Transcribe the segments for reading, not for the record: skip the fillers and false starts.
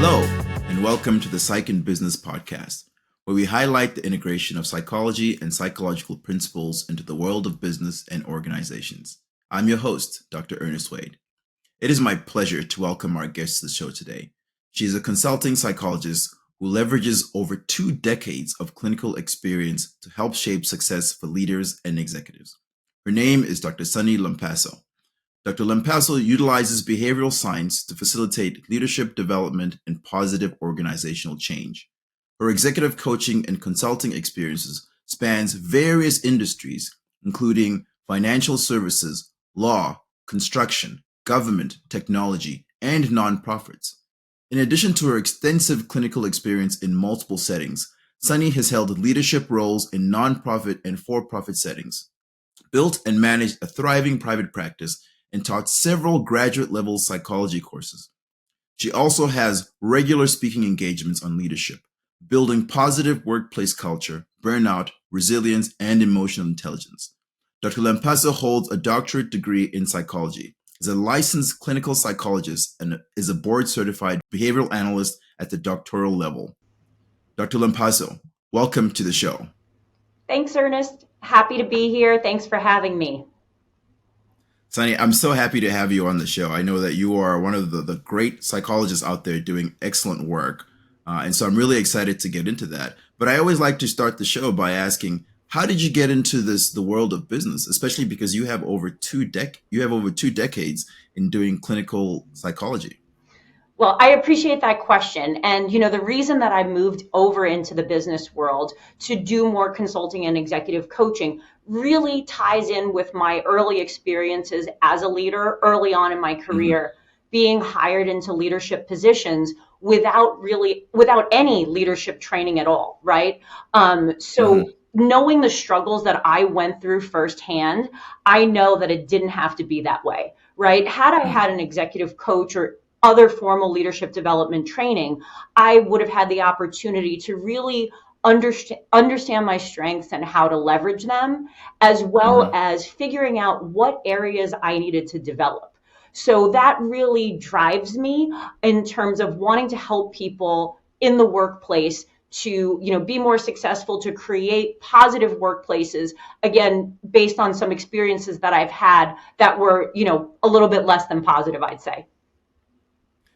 Hello, and welcome to the Psych and Business Podcast, where we highlight the integration of psychology and psychological principles into the world of business and organizations. I'm your host, Dr. Ernest Wayde. It is my pleasure to welcome our guest to the show today. She is a consulting psychologist who leverages over 2 decades of clinical experience to help shape success for leaders and executives. Her name is Dr. Sunni Lampasso. Dr. Lampasso utilizes behavioral science to facilitate leadership development and positive organizational change. Her executive coaching and consulting experiences spans various industries, including financial services, law, construction, government, technology, and nonprofits. In addition to her extensive clinical experience in multiple settings, Sunni has held leadership roles in nonprofit and for-profit settings, built and managed a thriving private practice, and taught several graduate-level psychology courses. She also has regular speaking engagements on leadership, building positive workplace culture, burnout, resilience, and emotional intelligence. Dr. Lampasso holds a doctorate degree in psychology, is a licensed clinical psychologist, and is a board-certified behavioral analyst at the doctoral level. Dr. Lampasso, welcome to the show. Thanks, Ernest. Happy to be here. Thanks for having me. Sunni, I'm so happy to have you on the show. I know that you are one of the great psychologists out there doing excellent work. And so I'm really excited to get into that. But I always like to start the show by asking, how did you get into the world of business, especially because you have over 2 decades in doing clinical psychology? Well, I appreciate that question. And, the reason that I moved over into the business world to do more consulting and executive coaching really ties in with my early experiences as a leader early on in my career, being hired into leadership positions without any leadership training at all, right? Knowing the struggles that I went through firsthand, I know that it didn't have to be that way, right? Had I had an executive coach or other formal leadership development training, I would have had the opportunity to really understand my strengths and how to leverage them, as well as figuring out what areas I needed to develop. So that really drives me in terms of wanting to help people in the workplace to, be more successful, to create positive workplaces, again, based on some experiences that I've had that were, a little bit less than positive, I'd say.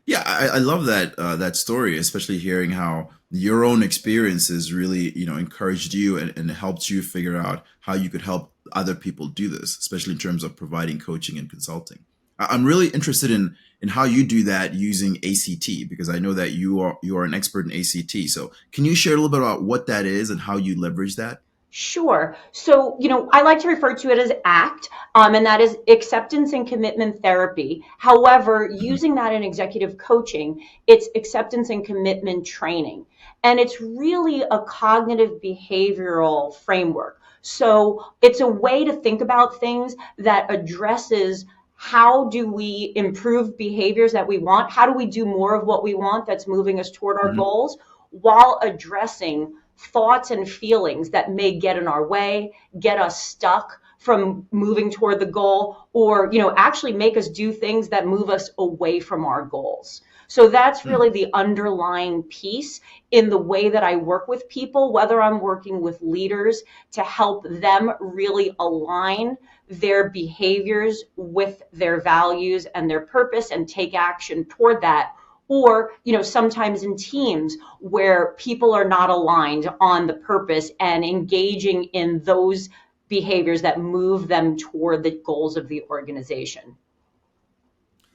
Yeah, I love that story, especially hearing how your own experiences really, encouraged you and helped you figure out how you could help other people do this, especially in terms of providing coaching and consulting. I'm really interested in how you do that using ACT, because I know that you are an expert in ACT. So can you share a little bit about what that is and how you leverage that? Sure. So, I like to refer to it as ACT, and that is acceptance and commitment therapy. However, using that in executive coaching, it's acceptance and commitment training. And it's really a cognitive behavioral framework. So it's a way to think about things that addresses how do we improve behaviors that we want? How do we do more of what we want that's moving us toward our goals, while addressing thoughts and feelings that may get in our way, get us stuck from moving toward the goal, or, actually make us do things that move us away from our goals. So that's really the underlying piece in the way that I work with people, whether I'm working with leaders to help them really align their behaviors with their values and their purpose and take action toward that. Or, sometimes in teams where people are not aligned on the purpose and engaging in those behaviors that move them toward the goals of the organization.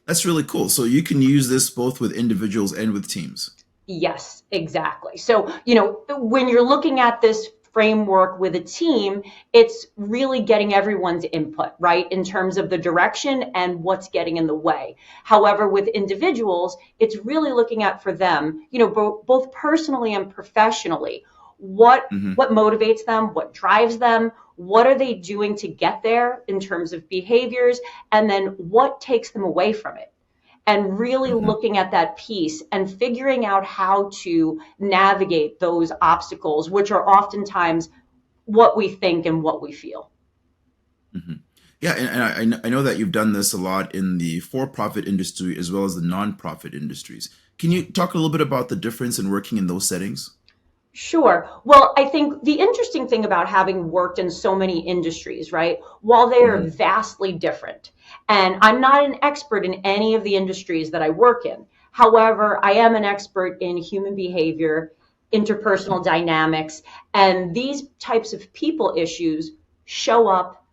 That's really cool. So you can use this both with individuals and with teams. Yes, exactly. So, when you're looking at this framework with a team, it's really getting everyone's input, right, in terms of the direction and what's getting in the way. However, with individuals, it's really looking at for them, both personally and professionally, what motivates them, what drives them, what are they doing to get there in terms of behaviors, and then what takes them away from it. And really looking at that piece and figuring out how to navigate those obstacles, which are oftentimes what we think and what we feel. Yeah, and I know that you've done this a lot in the for-profit industry as well as the non-profit industries. Can you talk a little bit about the difference in working in those settings? Sure. Well, I think the interesting thing about having worked in so many industries, right, while they are Hmm. vastly different, and I'm not an expert in any of the industries that I work in. However, I am an expert in human behavior, interpersonal dynamics, and these types of people issues show up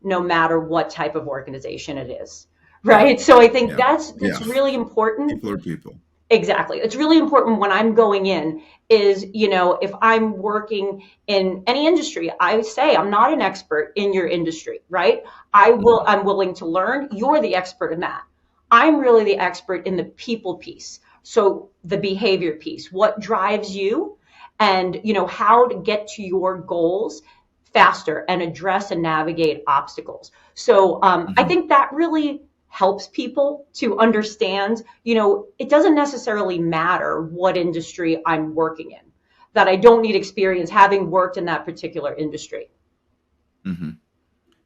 no matter what type of organization it is, Yeah, right? So I think yeah, that's yeah. really important. People are people. Exactly. It's really important when I'm going in is, if I'm working in any industry, I say I'm not an expert in your industry, right? Hmm. I'm willing to learn. You're the expert in that. I'm really the expert in the people piece. So the behavior piece, what drives you and, how to get to your goals faster and address and navigate obstacles. So I Hmm. think that really helps people to understand, it doesn't necessarily matter what industry I'm working in, that I don't need experience having worked in that particular industry. Hmm.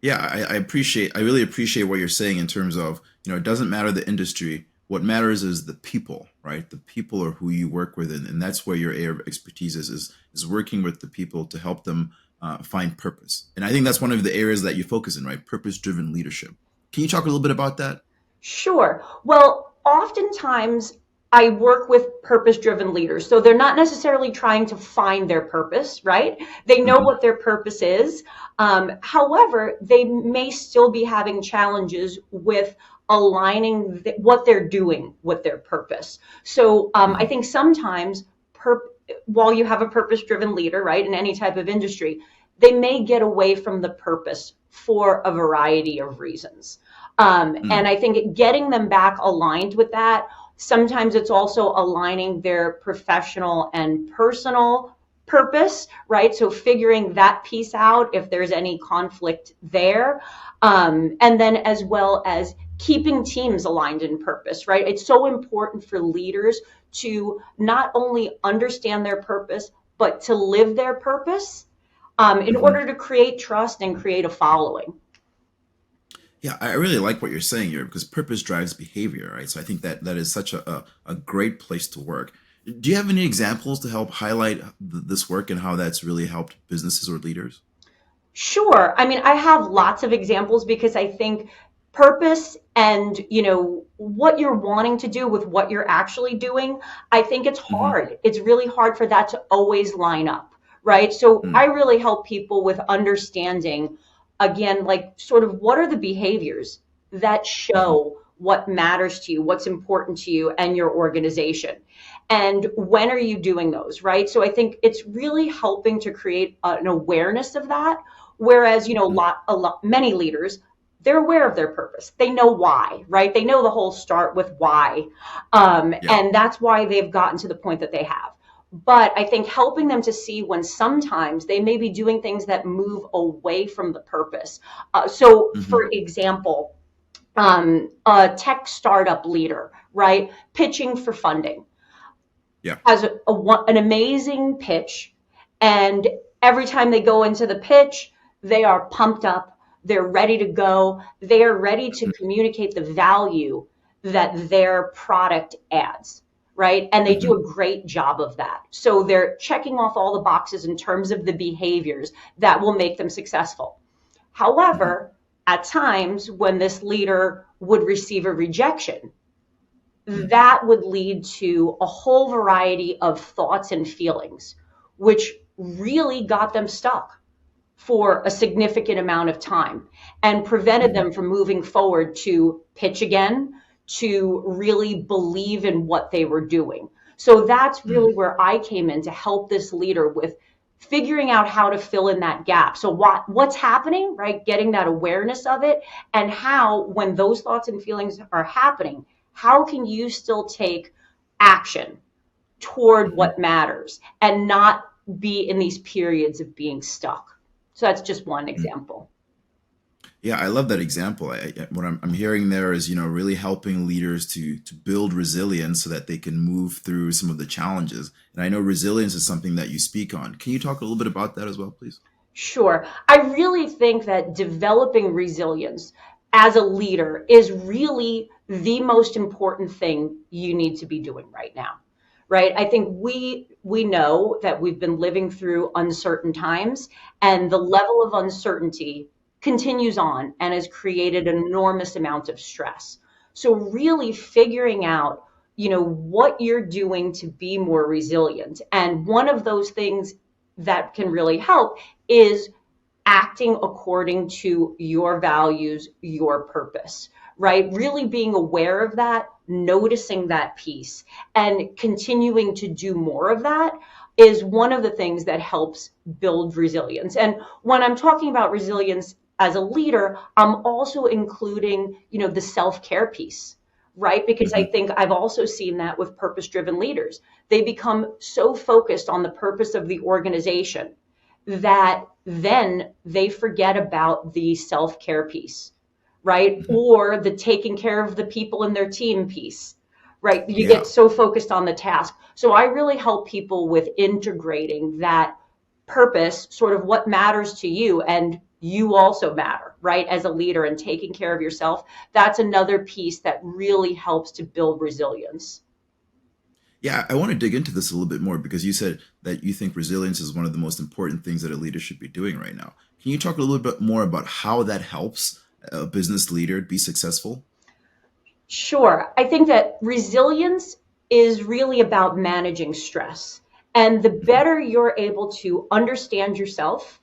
Yeah, I really appreciate what you're saying in terms of, it doesn't matter the industry. What matters is the people, right? The people are who you work with, and that's where your area of expertise is working with the people to help them find purpose. And I think that's one of the areas that you focus in, right? Purpose-driven leadership. Can you talk a little bit about that? Sure. Well, oftentimes I work with purpose driven leaders. So they're not necessarily trying to find their purpose, right? They know Hmm. what their purpose is. However, they may still be having challenges with aligning what they're doing with their purpose. So I Hmm. think sometimes, while you have a purpose driven leader, right, in any type of industry, they may get away from the purpose for a variety of reasons. And I think getting them back aligned with that, sometimes it's also aligning their professional and personal purpose, right? So figuring that piece out if there's any conflict there. And then as well as keeping teams aligned in purpose, right? It's so important for leaders to not only understand their purpose, but to live their purpose in Hmm. order to create trust and create a following. Yeah, I really like what you're saying here because purpose drives behavior, right? So I think that that is such a great place to work. Do you have any examples to help highlight this work and how that's really helped businesses or leaders? Sure. I mean, I have lots of examples because I think purpose and, what you're wanting to do with what you're actually doing, I think it's Hmm. hard. It's really hard for that to always line up, right? So I really help people with understanding, again, like sort of what are the behaviors that Hmm. show what matters to you, what's important to you and your organization. And when are you doing those, right? So I think it's really helping to create an awareness of that. Whereas, many leaders, they're aware of their purpose. They know why, right? They know the whole start with why. Yeah. And that's why they've gotten to the point that they have. But I think helping them to see when sometimes they may be doing things that move away from the purpose. So, for Hmm. example, a tech startup leader, right, pitching for funding Yeah. has an amazing pitch. And every time they go into the pitch, they are pumped up. They're ready to go. They are ready to communicate the value that their product adds, right? And they do Hmm. a great job of that. So they're checking off all the boxes in terms of the behaviors that will make them successful. Hmm. However, at times when this leader would receive a rejection, that would lead to a whole variety of thoughts and feelings, which really got them stuck for a significant amount of time and prevented Hmm. them from moving forward to pitch again, to really believe in what they were doing. So that's really where I came in to help this leader with figuring out how to fill in that gap. So what's happening, right? Getting that awareness of it and how when those thoughts and feelings are happening, how can you still take action toward Hmm. what matters and not be in these periods of being stuck. So that's just one example. Yeah, I love that example. What I'm hearing there is, really helping leaders to build resilience so that they can move through some of the challenges. And I know resilience is something that you speak on. Can you talk a little bit about that as well, please? Sure. I really think that developing resilience as a leader is really the most important thing you need to be doing right now. Right? I think we know that we've been living through uncertain times, and the level of uncertainty continues on and has created an enormous amount of stress. So really figuring out, what you're doing to be more resilient. And one of those things that can really help is acting according to your values, your purpose, right? Really being aware of that, noticing that piece, and continuing to do more of that is one of the things that helps build resilience. And when I'm talking about resilience as a leader, I'm also including, the self-care piece, right? Because I Hmm. think I've also seen that with purpose-driven leaders. They become so focused on the purpose of the organization that then they forget about the self-care piece, right? Hmm. Or the taking care of the people in their team piece, right? You get Yeah. so focused on the task. So I really help people with integrating that purpose, sort of what matters to you, and you also matter, right? As a leader, and taking care of yourself. That's another piece that really helps to build resilience. Yeah, I want to dig into this a little bit more because you said that you think resilience is one of the most important things that a leader should be doing right now. Can you talk a little bit more about how that helps a business leader be successful? Sure. I think that resilience is really about managing stress. And the Hmm. better you're able to understand yourself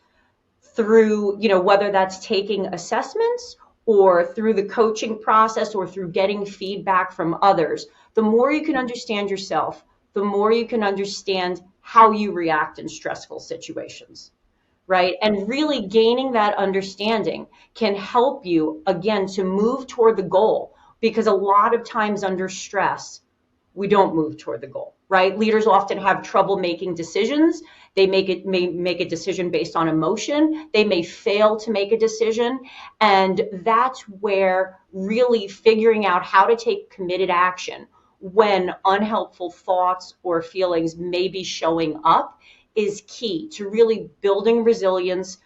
through, whether that's taking assessments or through the coaching process or through getting feedback from others, the more you can understand yourself, the more you can understand how you react in stressful situations, right? And really gaining that understanding can help you, again, to move toward the goal. Because a lot of times under stress, we don't move toward the goal, right? Leaders often have trouble making decisions. They may make a decision based on emotion. They may fail to make a decision. And that's where really figuring out how to take committed action when unhelpful thoughts or feelings may be showing up is key to really building resilience,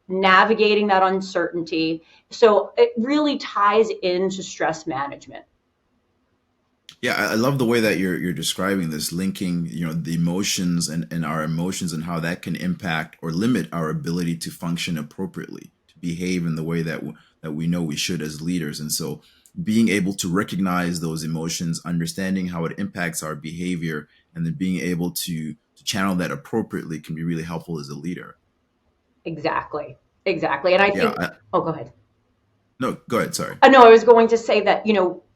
navigating that uncertainty. So it really ties into stress management. Yeah, I love the way that you're describing this, linking, the emotions and our emotions and how that can impact or limit our ability to function appropriately, to behave in the way that we know we should as leaders. And so being able to recognize those emotions, understanding how it impacts our behavior, and then being able to channel that appropriately can be really helpful as a leader. Exactly. Exactly. And I Yeah, think, oh, go ahead. no, go ahead, sorry. No, I was going to say that,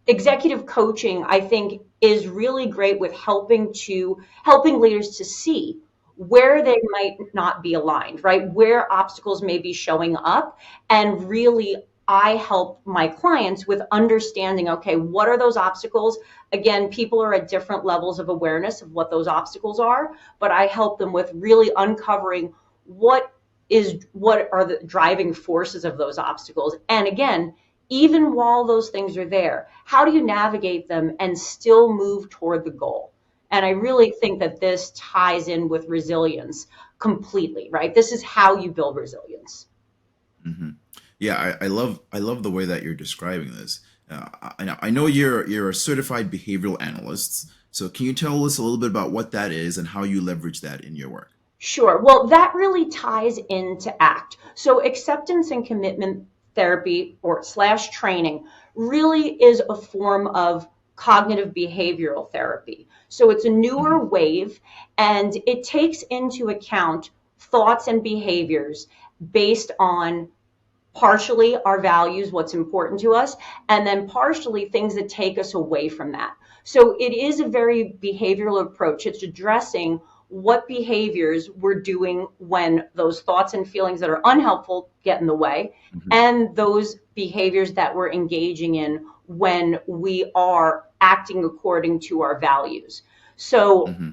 executive coaching, I think, is really great with helping leaders to see where they might not be aligned, right? Where obstacles may be showing up. And really, I help my clients with understanding, okay, what are those obstacles? Again, people are at different levels of awareness of what those obstacles are, but I help them with really uncovering what are the driving forces of those obstacles. And again, even while those things are there, how do you navigate them and still move toward the goal? And I really think that this ties in with resilience completely, right? This is how you build resilience. Hmm. Yeah, I love the way that you're describing this. I know you're a certified behavioral analyst. So can you tell us a little bit about what that is and how you leverage that in your work? Sure. Well, that really ties into ACT. So acceptance and commitment therapy or slash training really is a form of cognitive behavioral therapy. So it's a Hmm. newer wave, and it takes into account thoughts and behaviors based on partially our values, what's important to us, and then partially things that take us away from that. So it is a very behavioral approach. It's addressing what behaviors we're doing when those thoughts and feelings that are unhelpful get in the way, Hmm. and those behaviors that we're engaging in when we are acting according to our values. So Hmm.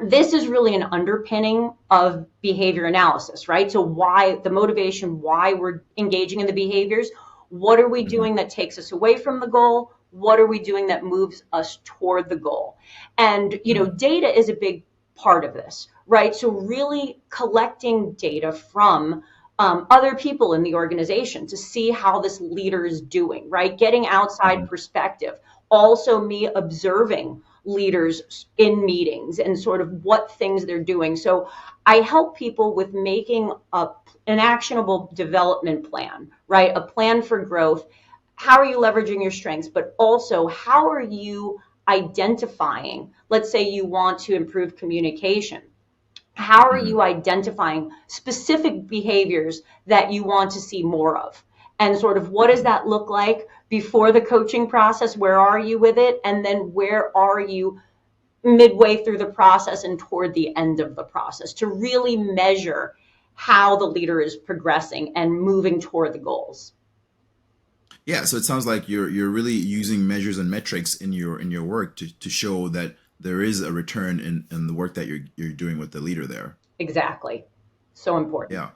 this is really an underpinning of behavior analysis, right? So why the motivation, why we're engaging in the behaviors, what are we Hmm. doing that takes us away from the goal? What are we doing that moves us toward the goal? And, data is a big part of this, right? So really collecting data from other people in the organization to see how this leader is doing, right? Getting outside Mhm. perspective. Also, me observing leaders in meetings and sort of what things they're doing. So I help people with making an actionable development plan, right? A plan for growth. How are you leveraging your strengths? But also, how are you identifying? Let's say you want to improve communication. How are Mhm. you identifying specific behaviors that you want to see more of? And sort of what does Mhm. that look like before the coaching process? Where are you with it? And then where are you midway through the process and toward the end of the process to really measure how the leader is progressing and moving toward the goals? Yeah, so it sounds like you're really using measures and metrics in your work to show that there is a return in the work that you're doing with the leader there. Exactly. So important. Yeah.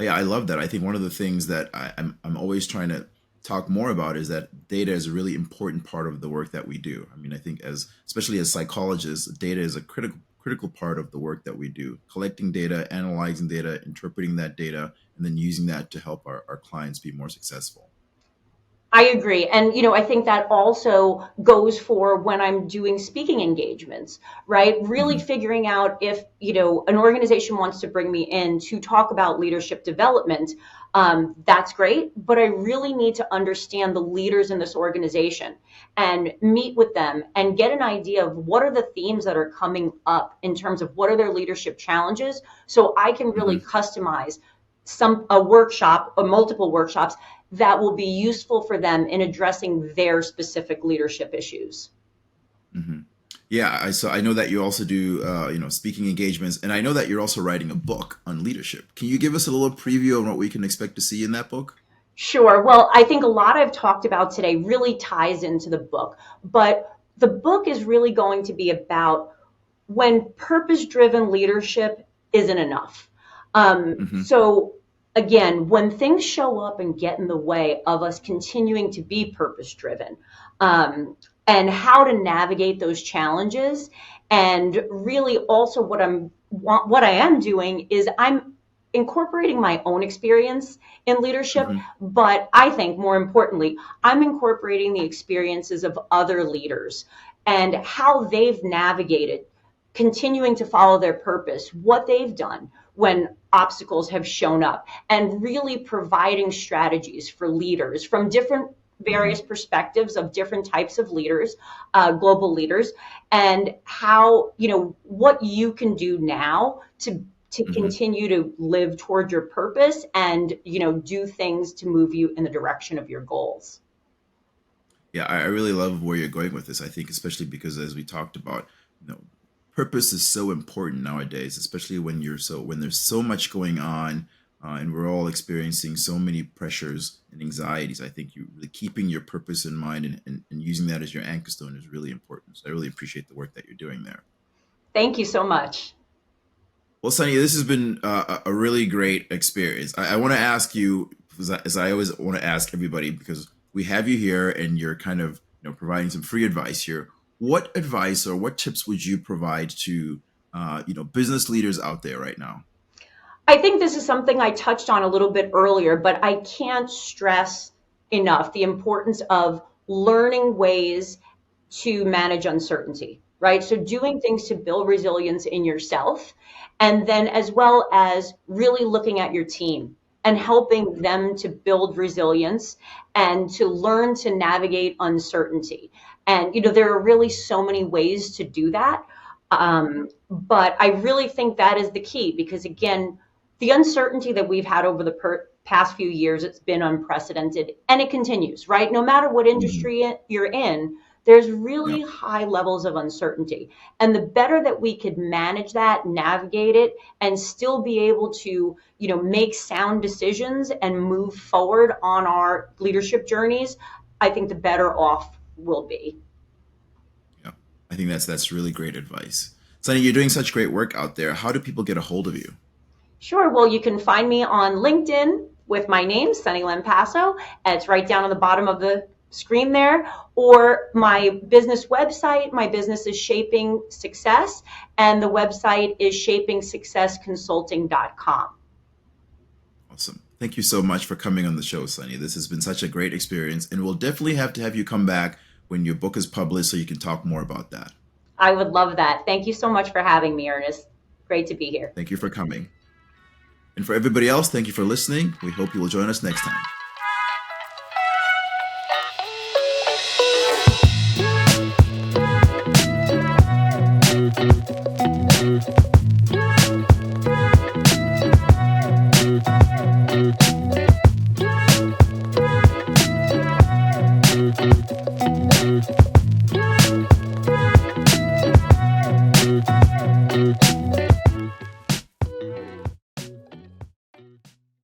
Yeah, I love that. I think one of the things that I'm always trying to talk more about is that data is a really important part of the work that we do. I mean, I think as especially as psychologists, data is a critical part of the work that we do. Collecting data, analyzing data, interpreting that data, and then using that to help our clients be more successful. I agree. And, I think that also goes for when I'm doing speaking engagements, right? Really Hmm. figuring out if, an organization wants to bring me in to talk about leadership development. That's great. But I really need to understand the leaders in this organization and meet with them and get an idea of what are the themes that are coming up in terms of what are their leadership challenges. So I can really Hmm. customize a workshop or multiple workshops that will be useful for them in addressing their specific leadership issues. Hmm. Yeah, I know that you also do speaking engagements, and I know that you're also writing a book on leadership. Can you give us a little preview on what we can expect to see in that book? Sure. Well, I think a lot I've talked about today really ties into the book, but the book is really going to be about when purpose driven leadership isn't enough. Hmm. So, again, when things show up and get in the way of us continuing to be purpose driven, and how to navigate those challenges, and really also what I am doing is I'm incorporating my own experience in leadership, Hmm. but I think more importantly, I'm incorporating the experiences of other leaders and how they've navigated continuing to follow their purpose, what they've done when obstacles have shown up, and really providing strategies for leaders from different Hmm. various perspectives of different types of leaders, global leaders, and how, what you can do now to Hmm. continue to live toward your purpose and, do things to move you in the direction of your goals. Yeah, I really love where you're going with this. I think especially because as we talked about, you know, purpose is so important nowadays, especially when there's so much going on, and we're all experiencing so many pressures and anxieties. I think you really keeping your purpose in mind and using that as your anchor stone is really important. So I really appreciate the work that you're doing there. Thank you so much. Well, Sunny, this has been a really great experience. I want to ask you, as I always want to ask everybody, because we have you here and you're kind of providing some free advice here. What advice or what tips would you provide to business leaders out there right now? I think this is something I touched on a little bit earlier, but I can't stress enough the importance of learning ways to manage uncertainty, right? So doing things to build resilience in yourself, and then as well as really looking at your team and helping them to build resilience and to learn to navigate uncertainty. And, there are really so many ways to do that. But I really think that is the key because, again, the uncertainty that we've had over the past few years, it's been unprecedented and it continues, right? No matter what Hmm. industry you're in, there's really Yep. high levels of uncertainty. And the better that we could manage that, navigate it, and still be able to, make sound decisions and move forward on our leadership journeys, I think the better off we'll be. Yep. I think that's really great advice. Sunny, you're doing such great work out there. How do people get a hold of you? Sure. Well, you can find me on LinkedIn with my name, Sunny Lampasso. It's right down on the bottom of the screen there, or my business website. My business is Shaping Success, and the website is shapingsuccessconsulting.com. Awesome. Thank you so much for coming on the show, Sunny. This has been such a great experience, and we'll definitely have to have you come back when your book is published so you can talk more about that. I would love that. Thank you so much for having me, Ernest. Great to be here. Thank you for coming. And for everybody else, thank you for listening. We hope you will join us next time.